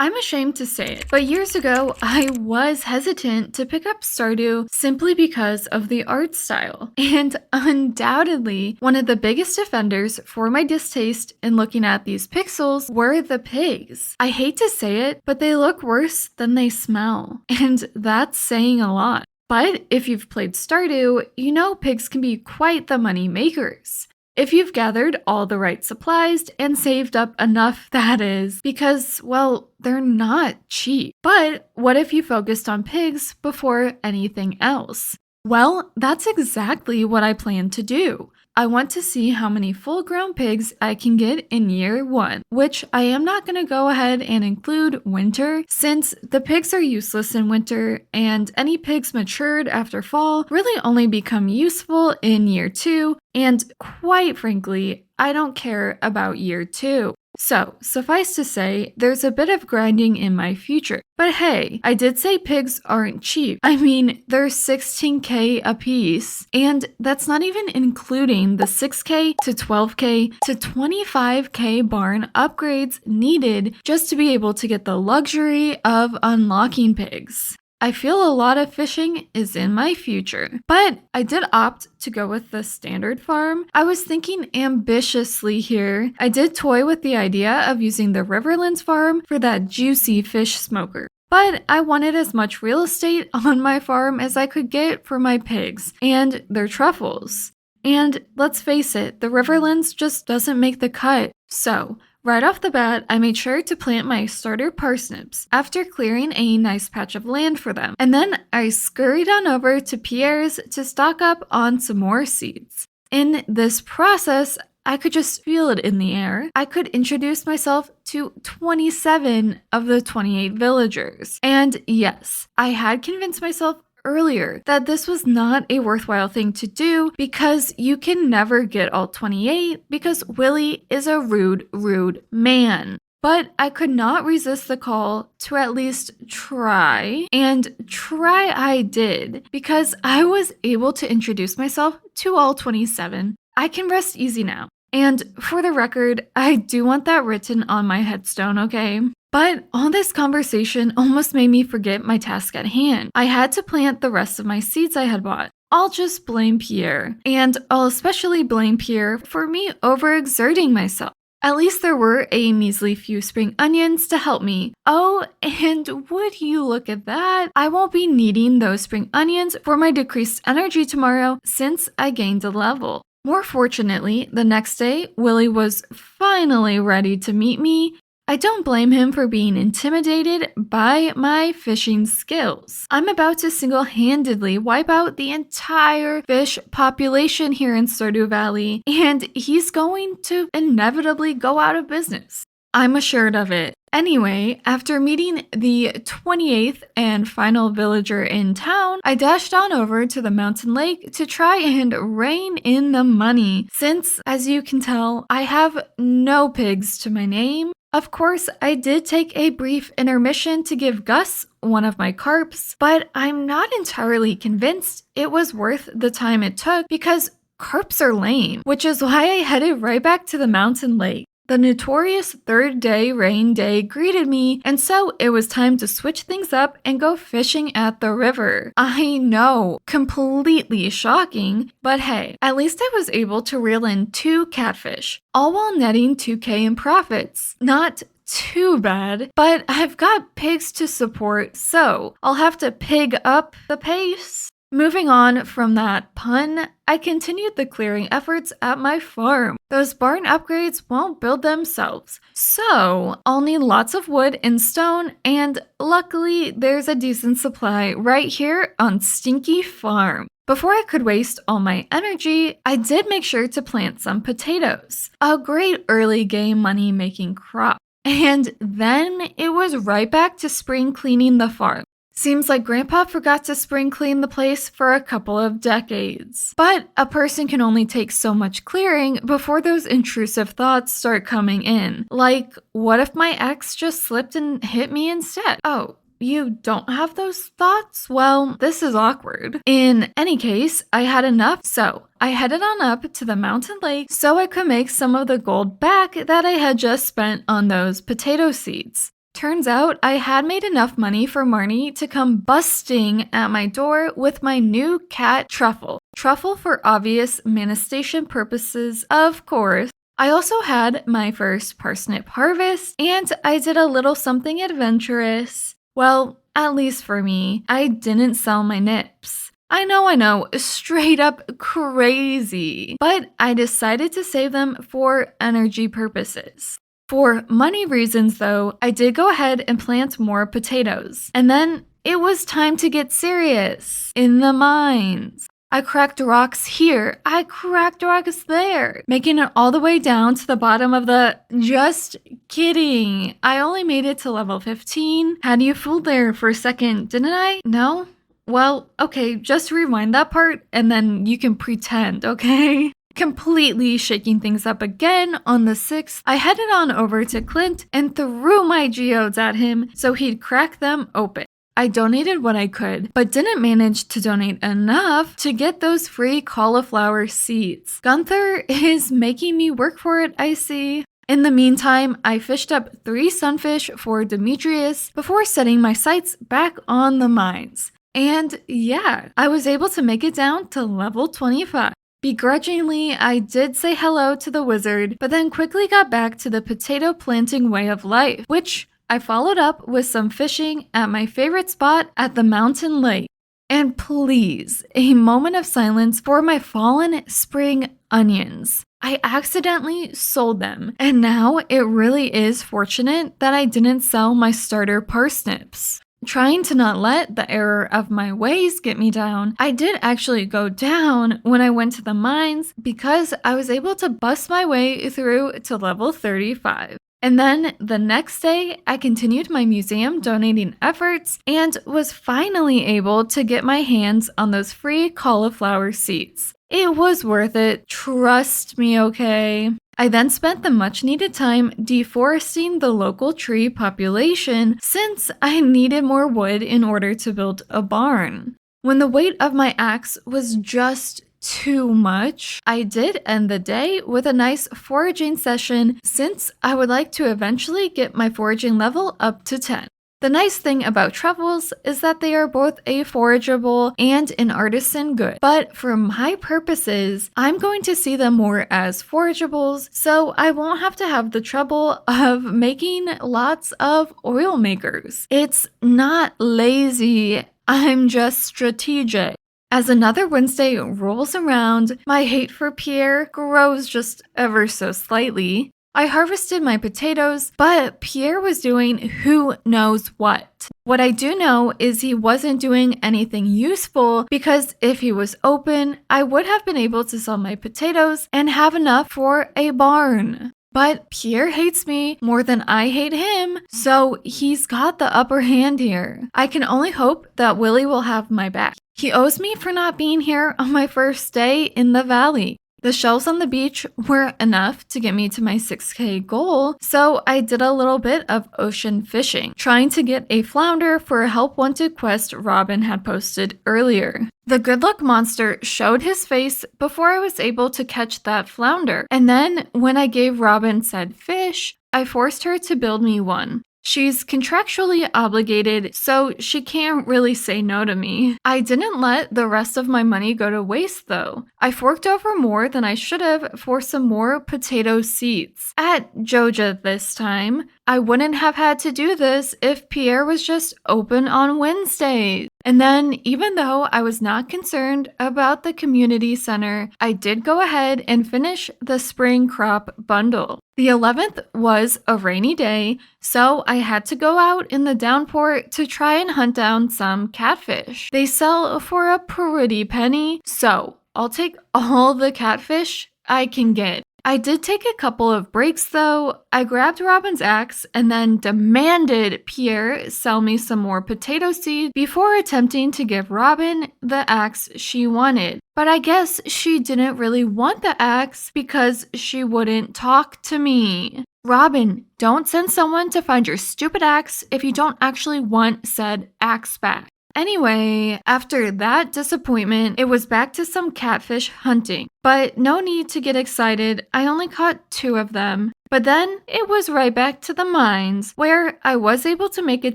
I'm ashamed to say it, but years ago, I was hesitant to pick up Stardew simply because of the art style. And undoubtedly, one of the biggest offenders for my distaste in looking at these pixels were the pigs. I hate to say it, but they look worse than they smell. And that's saying a lot. But if you've played Stardew, you know pigs can be quite the money makers. If you've gathered all the right supplies and saved up enough, that is, because, well, they're not cheap. But what if you focused on pigs before anything else? Well, that's exactly what I plan to do. I want to see how many full-grown pigs I can get in year 1, which I am not going to go ahead and include winter, since the pigs are useless in winter, and any pigs matured after fall really only become useful in year 2, and quite frankly, I don't care about year 2. So, suffice to say, there's a bit of grinding in my future. But hey, I did say pigs aren't cheap. I mean, they're 16k a piece, and that's not even including the 6k to 12k to 25k barn upgrades needed just to be able to get the luxury of unlocking pigs. I feel a lot of fishing is in my future, but I did opt to go with the standard farm. I was thinking ambitiously here. I did toy with the idea of using the Riverlands farm for that juicy fish smoker. But I wanted as much real estate on my farm as I could get for my pigs and their truffles. And let's face it, the Riverlands just doesn't make the cut. So, right off the bat, I made sure to plant my starter parsnips after clearing a nice patch of land for them. And then I scurried on over to Pierre's to stock up on some more seeds. In this process, I could just feel it in the air. I could introduce myself to 27 of the 28 villagers. And yes, I had convinced myself earlier that this was not a worthwhile thing to do because you can never get all 28 because Willie is a rude man. But I could not resist the call to at least try, and try I did because I was able to introduce myself to all 27. I can rest easy now. And for the record, I do want that written on my headstone, okay? But all this conversation almost made me forget my task at hand. I had to plant the rest of my seeds I had bought. I'll just blame Pierre. And I'll especially blame Pierre for me overexerting myself. At least there were a measly few spring onions to help me. Oh, and would you look at that? I won't be needing those spring onions for my decreased energy tomorrow since I gained a level. More fortunately, the next day, Willie was finally ready to meet me. I don't blame him for being intimidated by my fishing skills. I'm about to single-handedly wipe out the entire fish population here in Stardew Valley, and he's going to inevitably go out of business. I'm assured of it. Anyway, after meeting the 28th and final villager in town, I dashed on over to the mountain lake to try and rein in the money, since, as you can tell, I have no pigs to my name. Of course, I did take a brief intermission to give Gus one of my carps, but I'm not entirely convinced it was worth the time it took because carps are lame, which is why I headed right back to the mountain lake. The notorious third day rain day greeted me, and so it was time to switch things up and go fishing at the river. I know, completely shocking, but hey, at least I was able to reel in 2 catfish, all while netting 2k in profits. Not too bad, but I've got pigs to support, so I'll have to pig up the pace. Moving on from that pun, I continued the clearing efforts at my farm. Those barn upgrades won't build themselves, so I'll need lots of wood and stone, and luckily there's a decent supply right here on Stinky Farm. Before I could waste all my energy, I did make sure to plant some potatoes, a great early game money making crop. And then it was right back to spring cleaning the farm. Seems like Grandpa forgot to spring clean the place for a couple of decades. But a person can only take so much clearing before those intrusive thoughts start coming in. Like, what if my ex just slipped and hit me instead? Oh, you don't have those thoughts? Well, this is awkward. In any case, I had enough, so I headed on up to the mountain lake so I could make some of the gold back that I had just spent on those potato seeds. Turns out I had made enough money for Marnie to come busting at my door with my new cat Truffle. Truffle for obvious manifestation purposes, of course. I also had my first parsnip harvest, and I did a little something adventurous. Well, at least for me, I didn't sell my nips. I know, straight up crazy. But I decided to save them for energy purposes. For money reasons, though, I did go ahead and plant more potatoes. And then it was time to get serious in the mines. I cracked rocks here, I cracked rocks there, making it all the way down to the bottom of the... Just kidding. I only made it to level 15. Had you fooled there for a second, didn't I? No? Well, okay, just rewind that part and then you can pretend, okay? Completely shaking things up again on the 6th, I headed on over to Clint and threw my geodes at him so he'd crack them open. I donated what I could, but didn't manage to donate enough to get those free cauliflower seeds. Gunther is making me work for it, I see. In the meantime, I fished up 3 sunfish for Demetrius before setting my sights back on the mines. And yeah, I was able to make it down to level 25. Begrudgingly, I did say hello to the wizard, but then quickly got back to the potato planting way of life, which I followed up with some fishing at my favorite spot at the mountain lake. And please, a moment of silence for my fallen spring onions. I accidentally sold them, and now it really is fortunate that I didn't sell my starter parsnips. Trying to not let the error of my ways get me down, I did actually go down when I went to the mines because I was able to bust my way through to level 35. And then the next day, I continued my museum donating efforts and was finally able to get my hands on those free cauliflower seeds. It was worth it, trust me, okay? I then spent the much needed time deforesting the local tree population since I needed more wood in order to build a barn. When the weight of my axe was just too much, I did end the day with a nice foraging session since I would like to eventually get my foraging level up to 10. The nice thing about truffles is that they are both a forageable and an artisan good, but for my purposes, I'm going to see them more as forageables, so I won't have to have the trouble of making lots of oil makers. It's not lazy, I'm just strategic. As another Wednesday rolls around, my hate for Pierre grows just ever so slightly. I harvested my potatoes, but Pierre was doing who knows what. What I do know is he wasn't doing anything useful because if he was open, I would have been able to sell my potatoes and have enough for a barn. But Pierre hates me more than I hate him, so he's got the upper hand here. I can only hope that Willie will have my back. He owes me for not being here on my first day in the valley. The shells on the beach were enough to get me to my 6K goal, so I did a little bit of ocean fishing, trying to get a flounder for a help wanted quest Robin had posted earlier. The good luck monster showed his face before I was able to catch that flounder, and then when I gave Robin said fish, I forced her to build me one. She's contractually obligated, so she can't really say no to me. I didn't let the rest of my money go to waste though. I forked over more than I should have for some more potato seeds. At Joja this time. I wouldn't have had to do this if Pierre was just open on Wednesdays. And then, even though I was not concerned about the community center, I did go ahead and finish the spring crop bundle. The 11th was a rainy day, so I had to go out in the downpour to try and hunt down some catfish. They sell for a pretty penny, so I'll take all the catfish I can get. I did take a couple of breaks though. I grabbed Robin's axe and then demanded Pierre sell me some more potato seeds before attempting to give Robin the axe she wanted. But I guess she didn't really want the axe because she wouldn't talk to me. Robin, don't send someone to find your stupid axe if you don't actually want said axe back. Anyway, after that disappointment, it was back to some catfish hunting. But no need to get excited, I only caught 2 of them. But then it was right back to the mines, where I was able to make it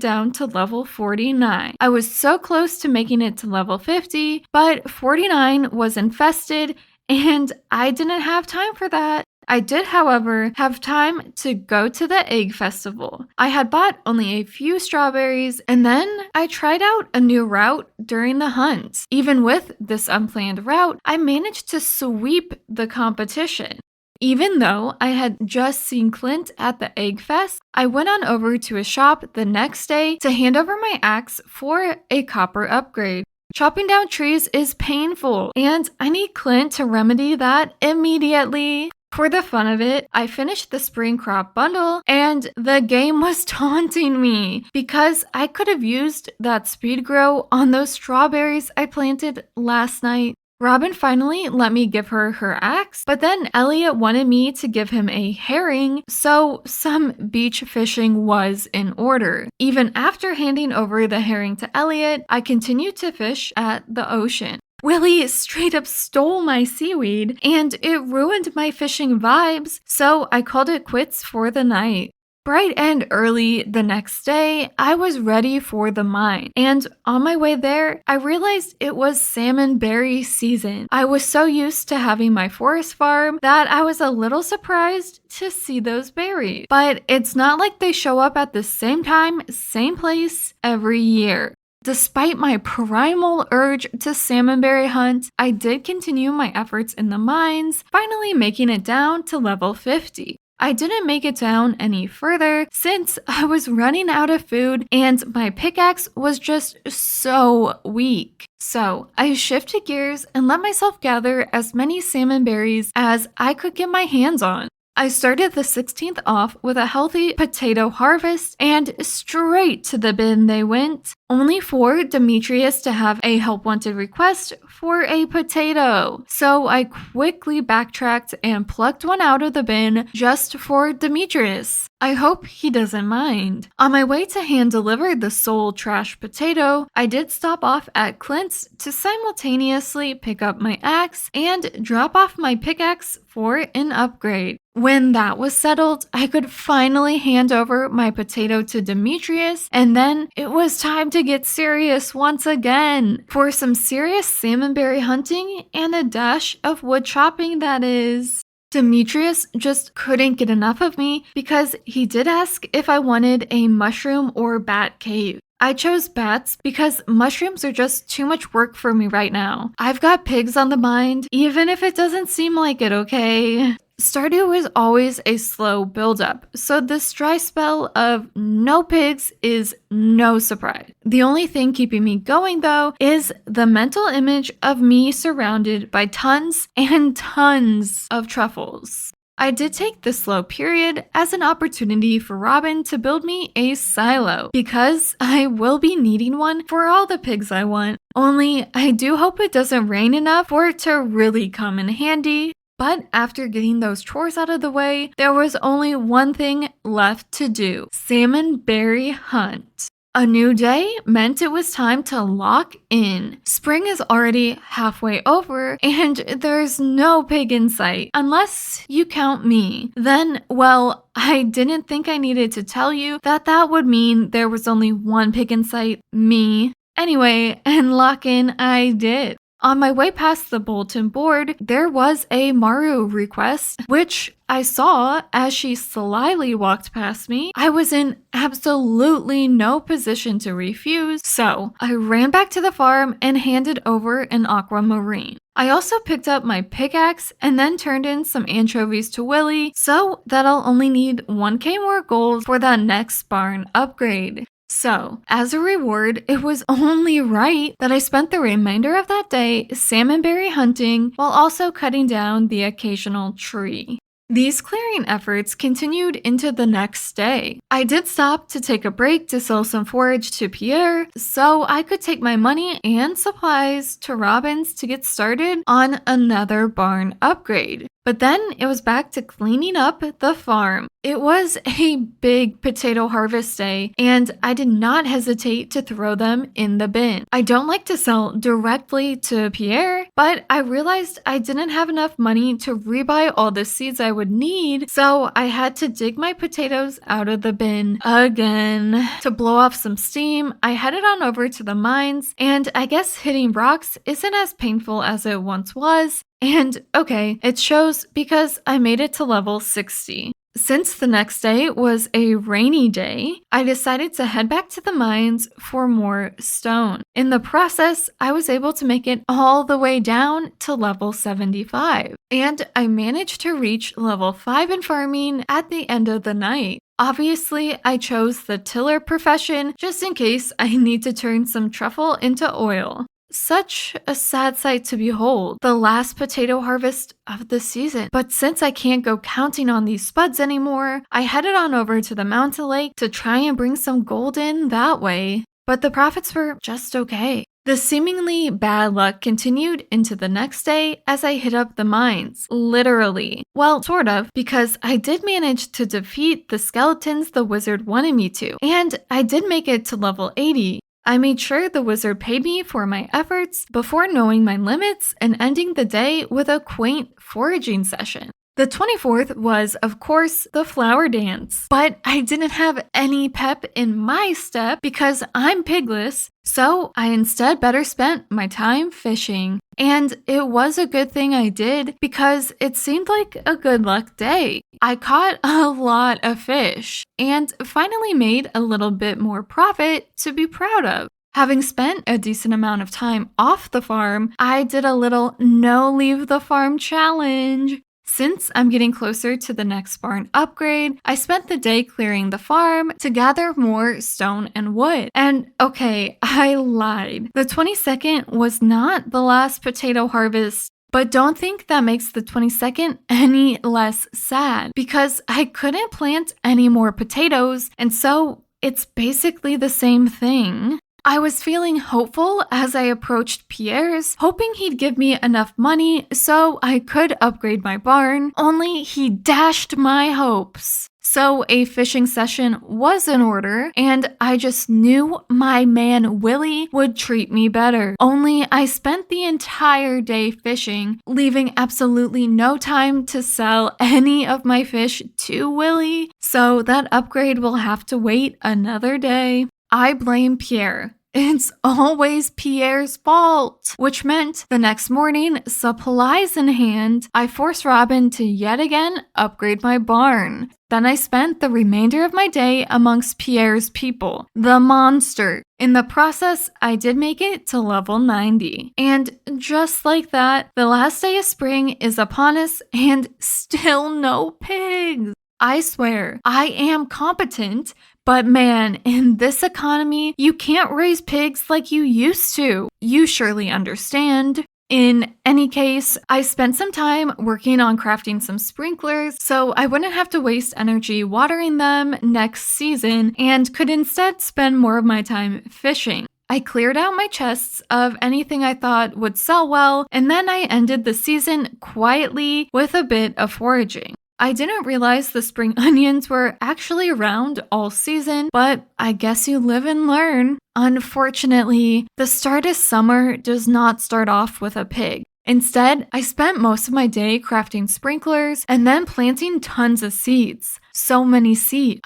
down to level 49. I was so close to making it to level 50, but 49 was infested, and I didn't have time for that. I did, however, have time to go to the egg festival. I had bought only a few strawberries, and then I tried out a new route during the hunt. Even with this unplanned route, I managed to sweep the competition. Even though I had just seen Clint at the Egg Fest, I went on over to a shop the next day to hand over my axe for a copper upgrade. Chopping down trees is painful, and I need Clint to remedy that immediately. For the fun of it, I finished the spring crop bundle, and the game was taunting me because I could have used that speed grow on those strawberries I planted last night. Robin finally let me give her her axe, but then Elliot wanted me to give him a herring, so some beach fishing was in order. Even after handing over the herring to Elliot, I continued to fish at the ocean. Willie straight up stole my seaweed, and it ruined my fishing vibes, so I called it quits for the night. Bright and early the next day, I was ready for the mine, and on my way there, I realized it was salmon berry season. I was so used to having my forest farm that I was a little surprised to see those berries. But it's not like they show up at the same time, same place every year. Despite my primal urge to salmonberry hunt, I did continue my efforts in the mines, finally making it down to level 50. I didn't make it down any further since I was running out of food and my pickaxe was just so weak. So I shifted gears and let myself gather as many salmon berries as I could get my hands on. I started the 16th off with a healthy potato harvest, and straight to the bin they went, only for Demetrius to have a help wanted request for a potato. So I quickly backtracked and plucked one out of the bin just for Demetrius. I hope he doesn't mind. On my way to hand deliver the soul trash potato, I did stop off at Clint's to simultaneously pick up my axe and drop off my pickaxe for an upgrade. When that was settled, I could finally hand over my potato to Demetrius, and then it was time to get serious once again for some serious salmonberry hunting and a dash of wood chopping, that is. Demetrius just couldn't get enough of me because he did ask if I wanted a mushroom or bat cave. I chose bats because mushrooms are just too much work for me right now. I've got pigs on the mind, even if it doesn't seem like it, okay? Stardew is always a slow build-up, so this dry spell of no pigs is no surprise. The only thing keeping me going, though, is the mental image of me surrounded by tons and tons of truffles. I did take this slow period as an opportunity for Robin to build me a silo, because I will be needing one for all the pigs I want. Only I do hope it doesn't rain enough for it to really come in handy. But after getting those chores out of the way, there was only one thing left to do: salmonberry hunt. A new day meant it was time to lock in. Spring is already halfway over, and there's no pig in sight, unless you count me. Then, well, I didn't think I needed to tell you that that would mean there was only one pig in sight: me. Anyway, and lock in I did. On my way past the bulletin board, there was a Maru request, which I saw as she slyly walked past me. I was in absolutely no position to refuse, so I ran back to the farm and handed over an aquamarine. I also picked up my pickaxe and then turned in some anchovies to Willie, so that I'll only need 1k more gold for that next barn upgrade. So, as a reward, it was only right that I spent the remainder of that day salmonberry hunting while also cutting down the occasional tree. These clearing efforts continued into the next day. I did stop to take a break to sell some forage to Pierre, so I could take my money and supplies to Robin's to get started on another barn upgrade. But then it was back to cleaning up the farm. It was a big potato harvest day, and I did not hesitate to throw them in the bin. I don't like to sell directly to Pierre, but I realized I didn't have enough money to rebuy all the seeds I would need, so I had to dig my potatoes out of the bin again. To blow off some steam, I headed on over to the mines, and I guess hitting rocks isn't as painful as it once was. And okay, it shows because I made it to level 60. Since the next day was a rainy day, I decided to head back to the mines for more stone. In the process, I was able to make it all the way down to level 75. And I managed to reach level 5 in farming at the end of the night. Obviously, I chose the tiller profession just in case I need to turn some truffle into oil. Such a sad sight to behold, the last potato harvest of the season. But since I can't go counting on these spuds anymore, I headed on over to the mountain lake to try and bring some gold in that way. But the profits were just okay. The seemingly bad luck continued into the next day as I hit up the mines. Literally. Well, sort of, because I did manage to defeat the skeletons the wizard wanted me to. And I did make it to level 80. I made sure the wizard paid me for my efforts before knowing my limits and ending the day with a quaint foraging session. The 24th was, of course, the flower dance, but I didn't have any pep in my step because I'm pigless, so I instead better spent my time fishing. And it was a good thing I did because it seemed like a good luck day. I caught a lot of fish and finally made a little bit more profit to be proud of. Having spent a decent amount of time off the farm, I did a little no leave the farm challenge. Since I'm getting closer to the next barn upgrade, I spent the day clearing the farm to gather more stone and wood. And okay, I lied. The 22nd was not the last potato harvest, but don't think that makes the 22nd any less sad because I couldn't plant any more potatoes, and so it's basically the same thing. I was feeling hopeful as I approached Pierre's, hoping he'd give me enough money so I could upgrade my barn, only he dashed my hopes. So a fishing session was in order, and I just knew my man Willie would treat me better. Only I spent the entire day fishing, leaving absolutely no time to sell any of my fish to Willie, so that upgrade will have to wait another day. I blame Pierre. It's always Pierre's fault, which meant the next morning, supplies in hand, I forced Robin to yet again upgrade my barn. Then I spent the remainder of my day amongst Pierre's people, the monster. In the process, I did make it to level 90. And just like that, the last day of spring is upon us and still no pigs. I swear, I am competent, but man, in this economy, you can't raise pigs like you used to. You surely understand. In any case, I spent some time working on crafting some sprinklers so I wouldn't have to waste energy watering them next season and could instead spend more of my time fishing. I cleared out my chests of anything I thought would sell well, and then I ended the season quietly with a bit of foraging. I didn't realize the spring onions were actually around all season, but I guess you live and learn. Unfortunately, the start of summer does not start off with a pig. Instead, I spent most of my day crafting sprinklers and then planting tons of seeds. So many seeds.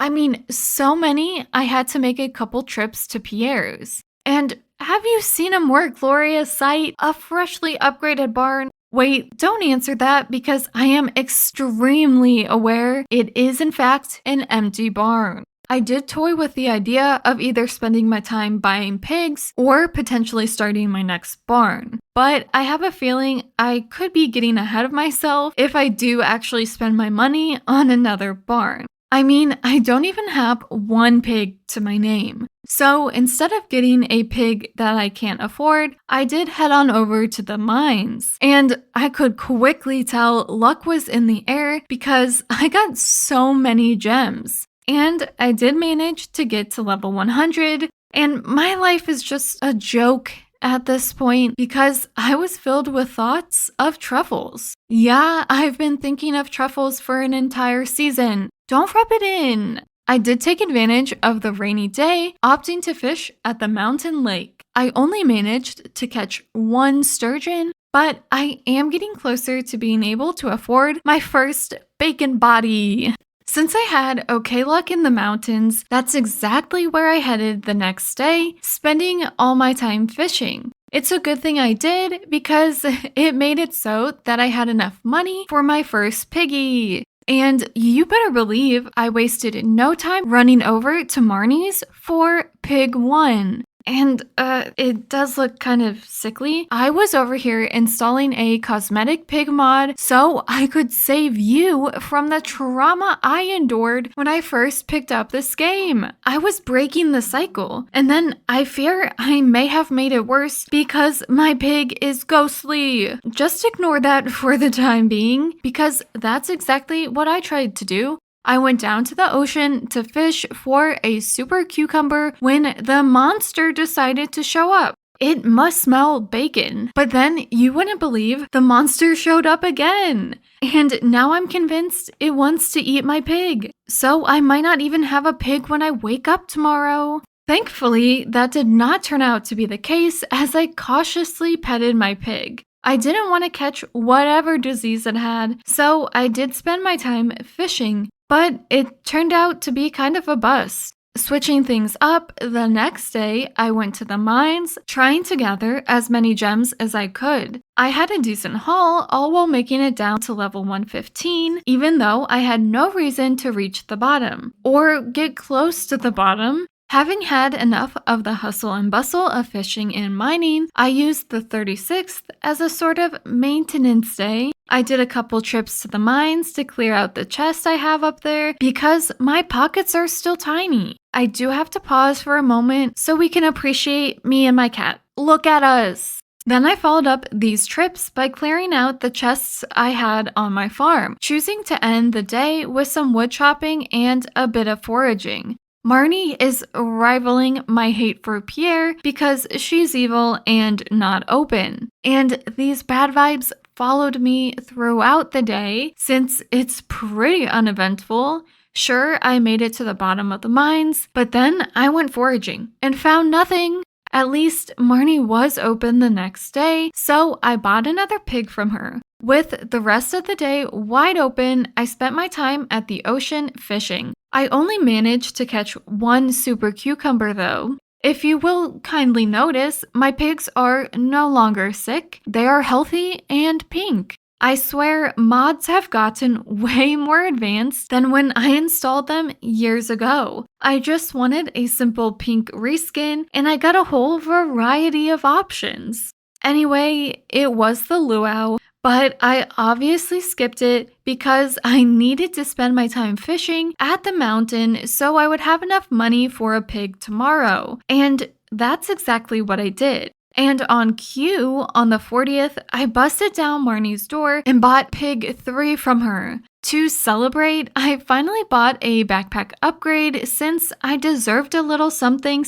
So many, I had to make a couple trips to Pierre's. And have you seen a more glorious sight? A freshly upgraded barn? Wait, don't answer that because I am extremely aware it is in fact an empty barn. I did toy with the idea of either spending my time buying pigs or potentially starting my next barn. But I have a feeling I could be getting ahead of myself if I do actually spend my money on another barn. I don't even have one pig to my name. So instead of getting a pig that I can't afford, I did head on over to the mines. And I could quickly tell luck was in the air because I got so many gems. And I did manage to get to level 100, and my life is just a joke at this point because I was filled with thoughts of truffles. Yeah, I've been thinking of truffles for an entire season. Don't rub it in. I did take advantage of the rainy day, opting to fish at the mountain lake. I only managed to catch one sturgeon, but I am getting closer to being able to afford my first bacon body. Since I had okay luck in the mountains, that's exactly where I headed the next day, spending all my time fishing. It's a good thing I did because it made it so that I had enough money for my first piggy. And you better believe I wasted no time running over to Marnie's for Pig 1. And it does look kind of sickly. I was over here installing a cosmetic pig mod so I could save you from the trauma I endured when I first picked up this game. I was breaking the cycle, and then I fear I may have made it worse because my pig is ghostly. Just ignore that for the time being because that's exactly what I tried to do. I went down to the ocean to fish for a super cucumber when the monster decided to show up. It must smell bacon. But then you wouldn't believe the monster showed up again. And now I'm convinced it wants to eat my pig. So I might not even have a pig when I wake up tomorrow. Thankfully, that did not turn out to be the case as I cautiously petted my pig. I didn't want to catch whatever disease it had, so I did spend my time fishing. But it turned out to be kind of a bust. Switching things up, the next day I went to the mines, trying to gather as many gems as I could. I had a decent haul, all while making it down to level 115, even though I had no reason to reach the bottom, or get close to the bottom. Having had enough of the hustle and bustle of fishing and mining, I used the 36th as a sort of maintenance day. I did a couple trips to the mines to clear out the chest I have up there because my pockets are still tiny. I do have to pause for a moment so we can appreciate me and my cat. Look at us! Then I followed up these trips by clearing out the chests I had on my farm, choosing to end the day with some wood chopping and a bit of foraging. Marnie is rivaling my hate for Pierre because she's evil and not open. And these bad vibes followed me throughout the day since it's pretty uneventful. Sure, I made it to the bottom of the mines, but then I went foraging and found nothing. At least Marnie was open the next day, so I bought another pig from her. With the rest of the day wide open, I spent my time at the ocean fishing. I only managed to catch one super cucumber though. If you will kindly notice, my pigs are no longer sick. They are healthy and pink. I swear mods have gotten way more advanced than when I installed them years ago. I just wanted a simple pink reskin and I got a whole variety of options. Anyway, it was the luau, but I obviously skipped it because I needed to spend my time fishing at the mountain so I would have enough money for a pig tomorrow. And that's exactly what I did. And on cue, on the 40th, I busted down Marnie's door and bought pig 3 from her. To celebrate, I finally bought a backpack upgrade since I deserved a little something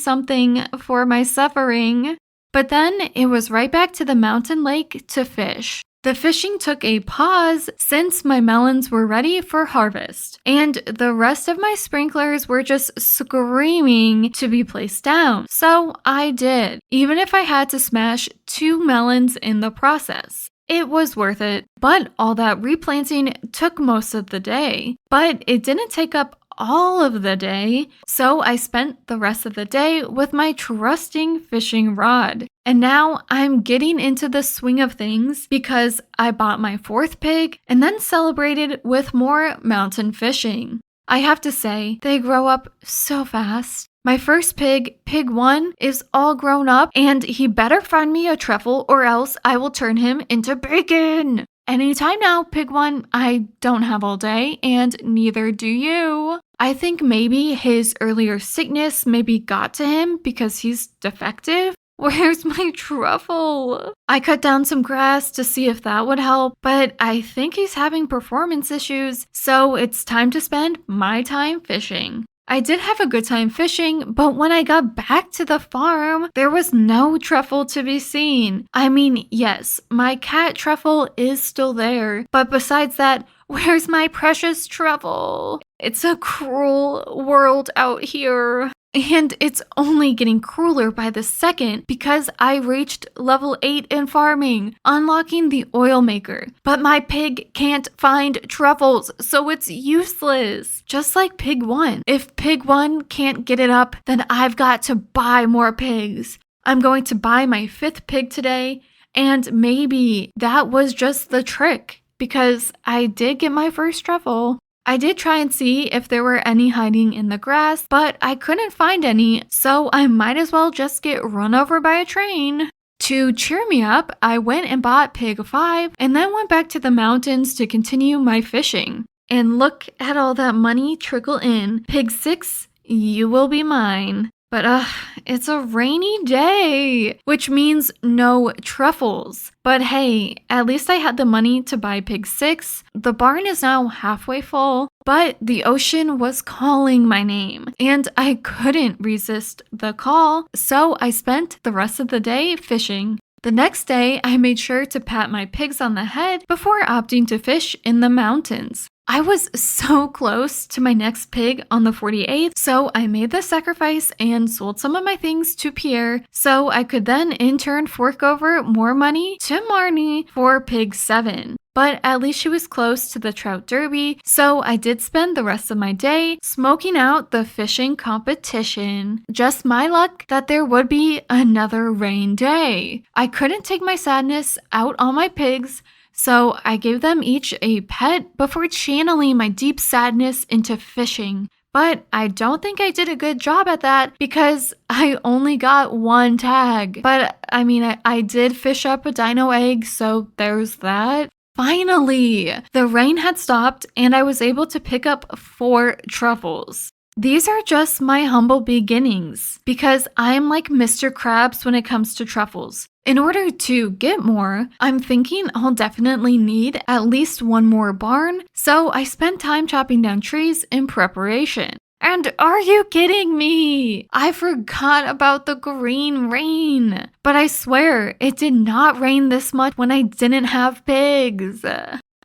for my suffering. But then it was right back to the mountain lake to fish. The fishing took a pause since my melons were ready for harvest, and the rest of my sprinklers were just screaming to be placed down. So I did, even if I had to smash 2 melons in the process. It was worth it, but all that replanting took most of the day. But it didn't take up all of the day, so I spent the rest of the day with my trusting fishing rod. And now I'm getting into the swing of things because I bought my 4th pig and then celebrated with more mountain fishing. I have to say, they grow up so fast. My first pig, Pig 1, is all grown up and he better find me a truffle or else I will turn him into bacon. Anytime now, Pig 1, I don't have all day and neither do you. I think maybe his earlier sickness maybe got to him because he's defective. Where's my truffle? I cut down some grass to see if that would help, but I think he's having performance issues, so it's time to spend my time fishing. I did have a good time fishing, but when I got back to the farm, there was no truffle to be seen. I mean, yes, my cat truffle is still there, but besides that, where's my precious truffle? It's a cruel world out here. And it's only getting crueler by the second because I reached level 8 in farming, unlocking the oil maker. But my pig can't find truffles, so it's useless. Just like pig 1. If pig 1 can't get it up, then I've got to buy more pigs. I'm going to buy my 5th pig today, and maybe that was just the trick because I did get my first truffle. I did try and see if there were any hiding in the grass, but I couldn't find any, so I might as well just get run over by a train. To cheer me up, I went and bought pig 5 and then went back to the mountains to continue my fishing. And look at all that money trickle in. Pig 6, you will be mine. But it's a rainy day, which means no truffles. But hey, at least I had the money to buy pig 6. The barn is now halfway full, but the ocean was calling my name, and I couldn't resist the call, so I spent the rest of the day fishing. The next day, I made sure to pat my pigs on the head before opting to fish in the mountains. I was so close to my next pig on the 48th, so I made the sacrifice and sold some of my things to Pierre so I could then in turn fork over more money to Marnie for pig 7. But at least she was close to the trout derby, so I did spend the rest of my day smoking out the fishing competition. Just my luck that there would be another rain day. I couldn't take my sadness out on my pigs, so I gave them each a pet before channeling my deep sadness into fishing. But I don't think I did a good job at that because I only got 1 tag. But I mean, I did fish up a dino egg, so there's that. Finally, the rain had stopped and I was able to pick up 4 truffles. These are just my humble beginnings because I'm like Mr. Krabs when it comes to truffles. In order to get more, I'm thinking I'll definitely need at least 1 more barn, so I spent time chopping down trees in preparation. And are you kidding me? I forgot about the green rain. But I swear, it did not rain this much when I didn't have pigs.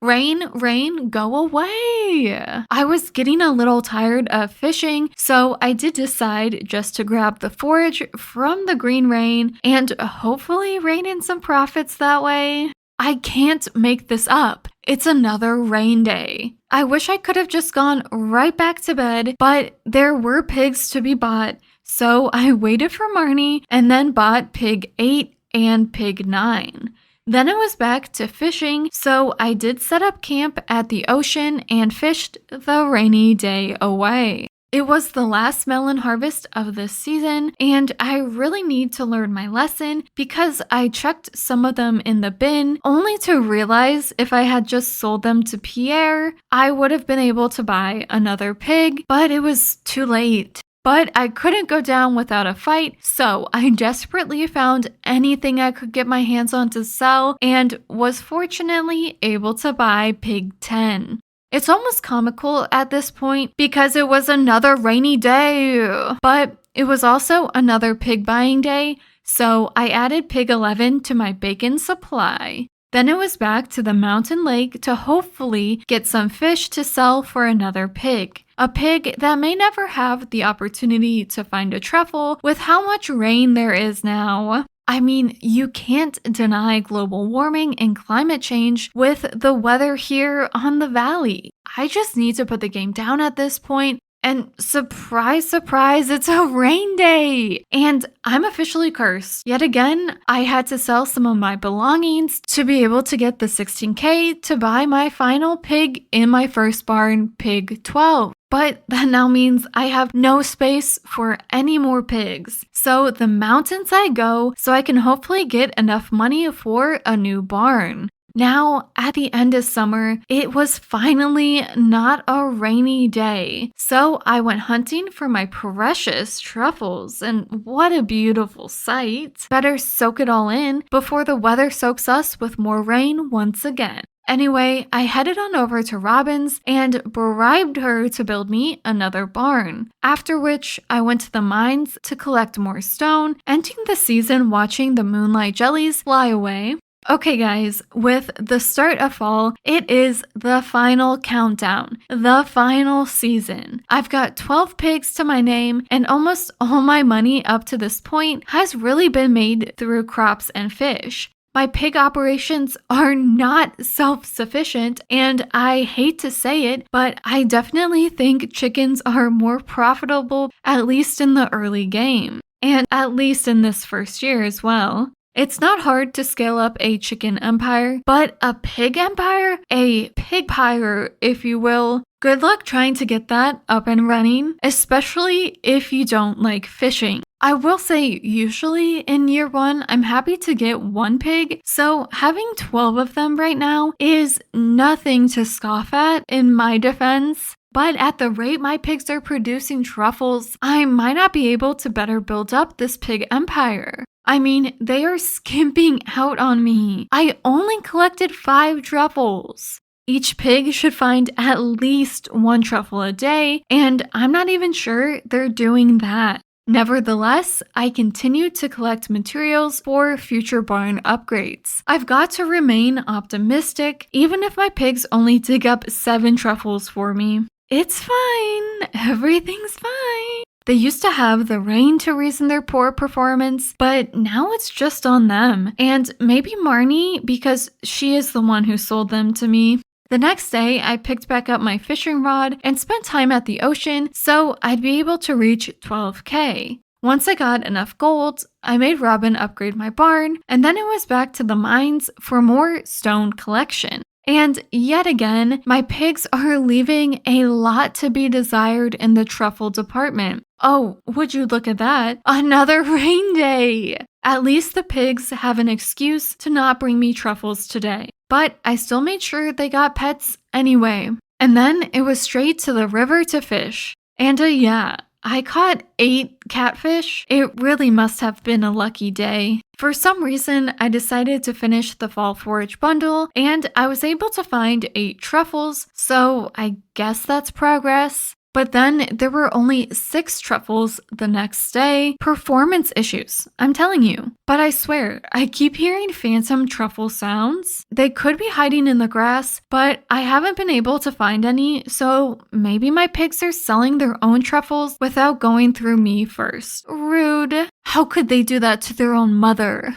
Rain, go away. I was getting a little tired of fishing, so I did decide just to grab the forage from the green rain and hopefully rein in some profits that way. I can't make this up. It's another rain day. I wish I could have just gone right back to bed, but there were pigs to be bought, so I waited for Marnie and then bought pig 8 and pig 9. Then it was back to fishing, so I did set up camp at the ocean and fished the rainy day away. It was the last melon harvest of this season, and I really need to learn my lesson because I chucked some of them in the bin only to realize if I had just sold them to Pierre, I would have been able to buy another pig, but it was too late. But I couldn't go down without a fight, so I desperately found anything I could get my hands on to sell and was fortunately able to buy pig 10. It's almost comical at this point because it was another rainy day, but it was also another pig buying day, so I added pig 11 to my bacon supply. Then it was back to the mountain lake to hopefully get some fish to sell for another pig. A pig that may never have the opportunity to find a truffle with how much rain there is now. I mean, you can't deny global warming and climate change with the weather here on the valley. I just need to put the game down at this point. And surprise, surprise, it's a rain day! And I'm officially cursed. Yet again, I had to sell some of my belongings to be able to get the 16K to buy my final pig in my first barn, pig 12. But that now means I have no space for any more pigs. So the mountains I go so I can hopefully get enough money for a new barn. Now, at the end of summer, it was finally not a rainy day. So I went hunting for my precious truffles, and what a beautiful sight. Better soak it all in before the weather soaks us with more rain once again. Anyway, I headed on over to Robin's and bribed her to build me another barn. After which, I went to the mines to collect more stone, ending the season watching the moonlight jellies fly away. Okay guys, with the start of fall, it is the final countdown, the final season. I've got 12 pigs to my name, and almost all my money up to this point has really been made through crops and fish. My pig operations are not self-sufficient, and I hate to say it, but I definitely think chickens are more profitable, at least in the early game, and at least in this first year as well. It's not hard to scale up a chicken empire, but a pig empire? A pigpire, if you will. Good luck trying to get that up and running, especially if you don't like fishing. I will say, usually in year 1, I'm happy to get 1 pig, so having 12 of them right now is nothing to scoff at in my defense. But at the rate my pigs are producing truffles, I might not be able to better build up this pig empire. I mean, they are skimping out on me. I only collected 5 truffles. Each pig should find at least 1 truffle a day, and I'm not even sure they're doing that. Nevertheless, I continue to collect materials for future barn upgrades. I've got to remain optimistic, even if my pigs only dig up 7 truffles for me. It's fine. Everything's fine. They used to have the rain to reason their poor performance, but now it's just on them. And maybe Marnie, because she is the one who sold them to me. The next day, I picked back up my fishing rod and spent time at the ocean so I'd be able to reach 12K. Once I got enough gold, I made Robin upgrade my barn, and then it was back to the mines for more stone collection. And yet again, my pigs are leaving a lot to be desired in the truffle department. Oh, would you look at that? Another rain day! At least the pigs have an excuse to not bring me truffles today. But I still made sure they got pets anyway. And then it was straight to the river to fish. And yeah, I caught 8 catfish. It really must have been a lucky day. For some reason, I decided to finish the fall forage bundle, and I was able to find 8 truffles, so I guess that's progress. But then there were only 6 truffles the next day. Performance issues, I'm telling you. But I swear, I keep hearing phantom truffle sounds. They could be hiding in the grass, but I haven't been able to find any, so maybe my pigs are selling their own truffles without going through me first. Rude. How could they do that to their own mother?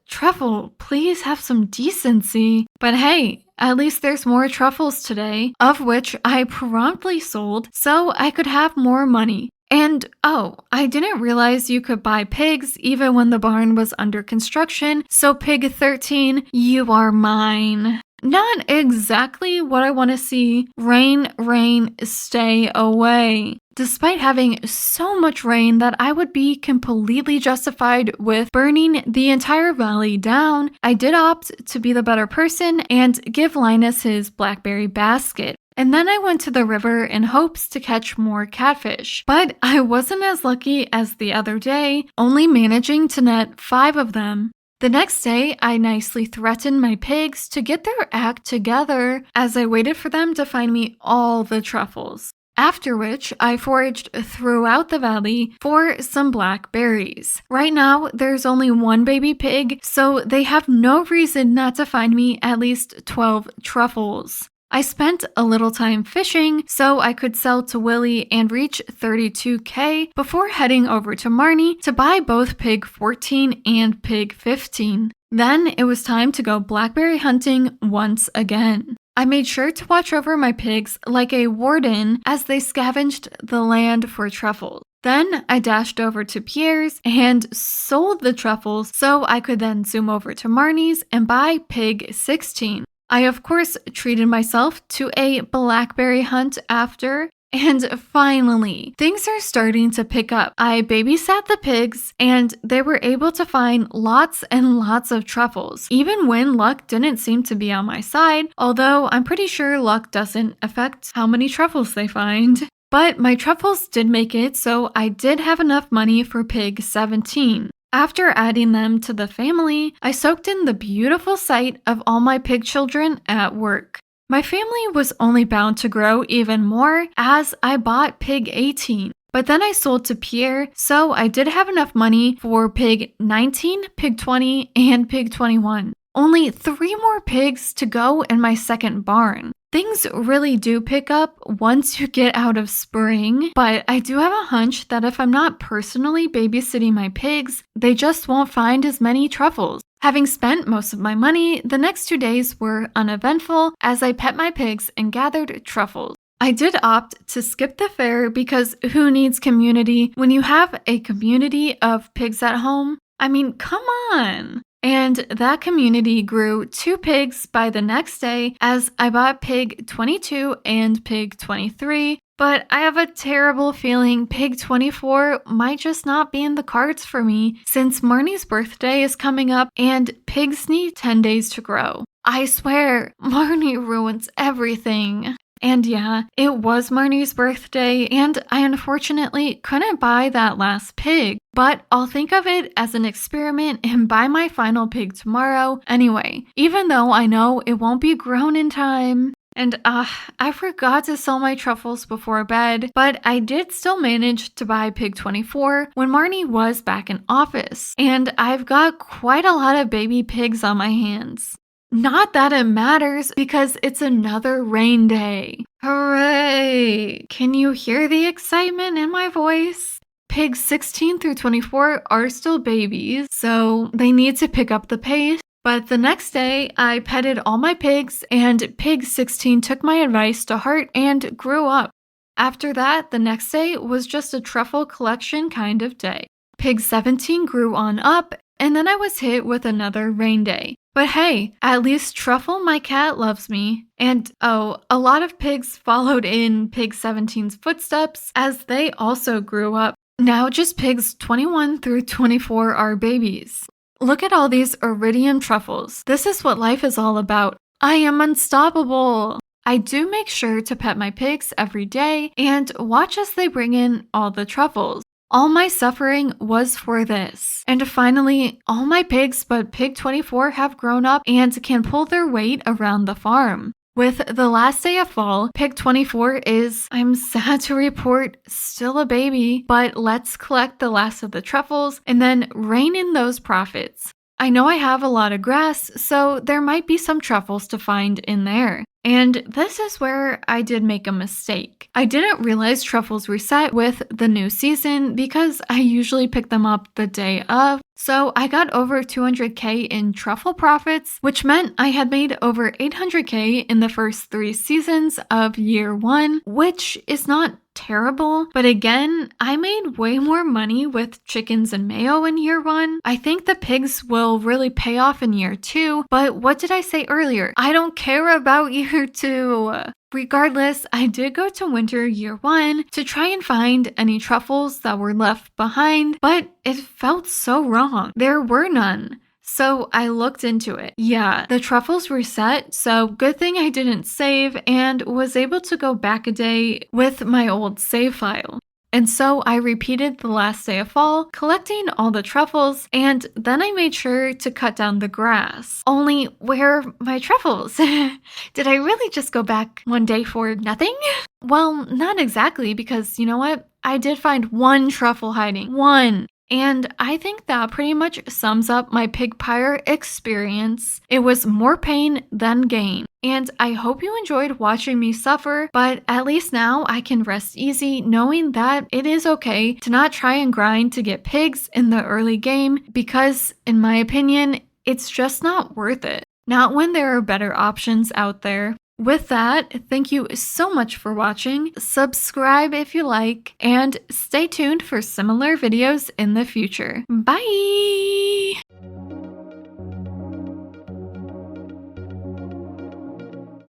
Truffle, please have some decency. But hey, at least there's more truffles today, of which I promptly sold so I could have more money. And oh, I didn't realize you could buy pigs even when the barn was under construction, so pig 13, you are mine. Not exactly what I want to see. Rain, rain, stay away. Despite having so much rain that I would be completely justified with burning the entire valley down, I did opt to be the better person and give Linus his blackberry basket. And then I went to the river in hopes to catch more catfish. But I wasn't as lucky as the other day, only managing to net 5 of them. The next day, I nicely threatened my pigs to get their act together as I waited for them to find me all the truffles. After which, I foraged throughout the valley for some blackberries. Right now, there's only 1 baby pig, so they have no reason not to find me at least 12 truffles. I spent a little time fishing so I could sell to Willie and reach 32K before heading over to Marnie to buy both pig 14 and pig 15. Then it was time to go blackberry hunting once again. I made sure to watch over my pigs like a warden as they scavenged the land for truffles. Then I dashed over to Pierre's and sold the truffles so I could then zoom over to Marnie's and buy pig 16. I of course treated myself to a blackberry hunt after, and finally, things are starting to pick up. I babysat the pigs and they were able to find lots and lots of truffles, even when luck didn't seem to be on my side, although I'm pretty sure luck doesn't affect how many truffles they find. But my truffles did make it, so I did have enough money for pig 17. After adding them to the family, I soaked in the beautiful sight of all my pig children at work. My family was only bound to grow even more as I bought pig 18. But then I sold to Pierre, so I did have enough money for pig 19, pig 20, and pig 21. Only 3 more pigs to go in my second barn. Things really do pick up once you get out of spring, but I do have a hunch that if I'm not personally babysitting my pigs, they just won't find as many truffles. Having spent most of my money, the next 2 days were uneventful as I pet my pigs and gathered truffles. I did opt to skip the fair because who needs community when you have a community of pigs at home? I mean, come on! And that community grew 2 pigs by the next day as I bought pig 22 and pig 23, but I have a terrible feeling pig 24 might just not be in the cards for me since Marnie's birthday is coming up and pigs need 10 days to grow. I swear, Marnie ruins everything. And yeah, it was Marnie's birthday, and I unfortunately couldn't buy that last pig, but I'll think of it as an experiment and buy my final pig tomorrow anyway, even though I know it won't be grown in time. And I forgot to sell my truffles before bed, but I did still manage to buy pig 24 when Marnie was back in office, and I've got quite a lot of baby pigs on my hands. Not that it matters because it's another rain day. Hooray! Can you hear the excitement in my voice? Pigs 16 through 24 are still babies, so they need to pick up the pace. But the next day, I petted all my pigs, and pig 16 took my advice to heart and grew up. After that, the next day was just a truffle collection kind of day. Pig 17 grew on up, and then I was hit with another rain day. But hey, at least Truffle, my cat, loves me. And oh, a lot of pigs followed in pig 17's footsteps as they also grew up. Now just pigs 21 through 24 are babies. Look at all these iridium truffles. This is what life is all about. I am unstoppable. I do make sure to pet my pigs every day and watch as they bring in all the truffles. All my suffering was for this. And finally, all my pigs but pig 24 have grown up and can pull their weight around the farm. With the last day of fall, pig 24 is, I'm sad to report, still a baby, but let's collect the last of the truffles and then rein in those profits. I know I have a lot of grass, so there might be some truffles to find in there. And this is where I did make a mistake. I didn't realize truffles reset with the new season because I usually pick them up the day of. So I got over 200k in truffle profits, which meant I had made over 800k in the first 3 seasons of year 1, which is not terrible. But again, I made way more money with chickens and mayo in year 1. I think the pigs will really pay off in year 2, but what did I say earlier? I don't care about year 2. Regardless, I did go to winter year 1 to try and find any truffles that were left behind, but it felt so wrong. There were none. So I looked into it. Yeah, the truffles reset, so good thing I didn't save and was able to go back a day with my old save file. And so I repeated the last day of fall, collecting all the truffles, and then I made sure to cut down the grass. Only, where are my truffles? Did I really just go back one day for nothing? Well, not exactly, because you know what? I did find 1 truffle hiding. 1. And I think that pretty much sums up my pig pyre experience. It was more pain than gain. And I hope you enjoyed watching me suffer, but at least now I can rest easy knowing that it is okay to not try and grind to get pigs in the early game because, in my opinion, it's just not worth it. Not when there are better options out there. With that, thank you so much for watching, subscribe if you like, and stay tuned for similar videos in the future. Bye!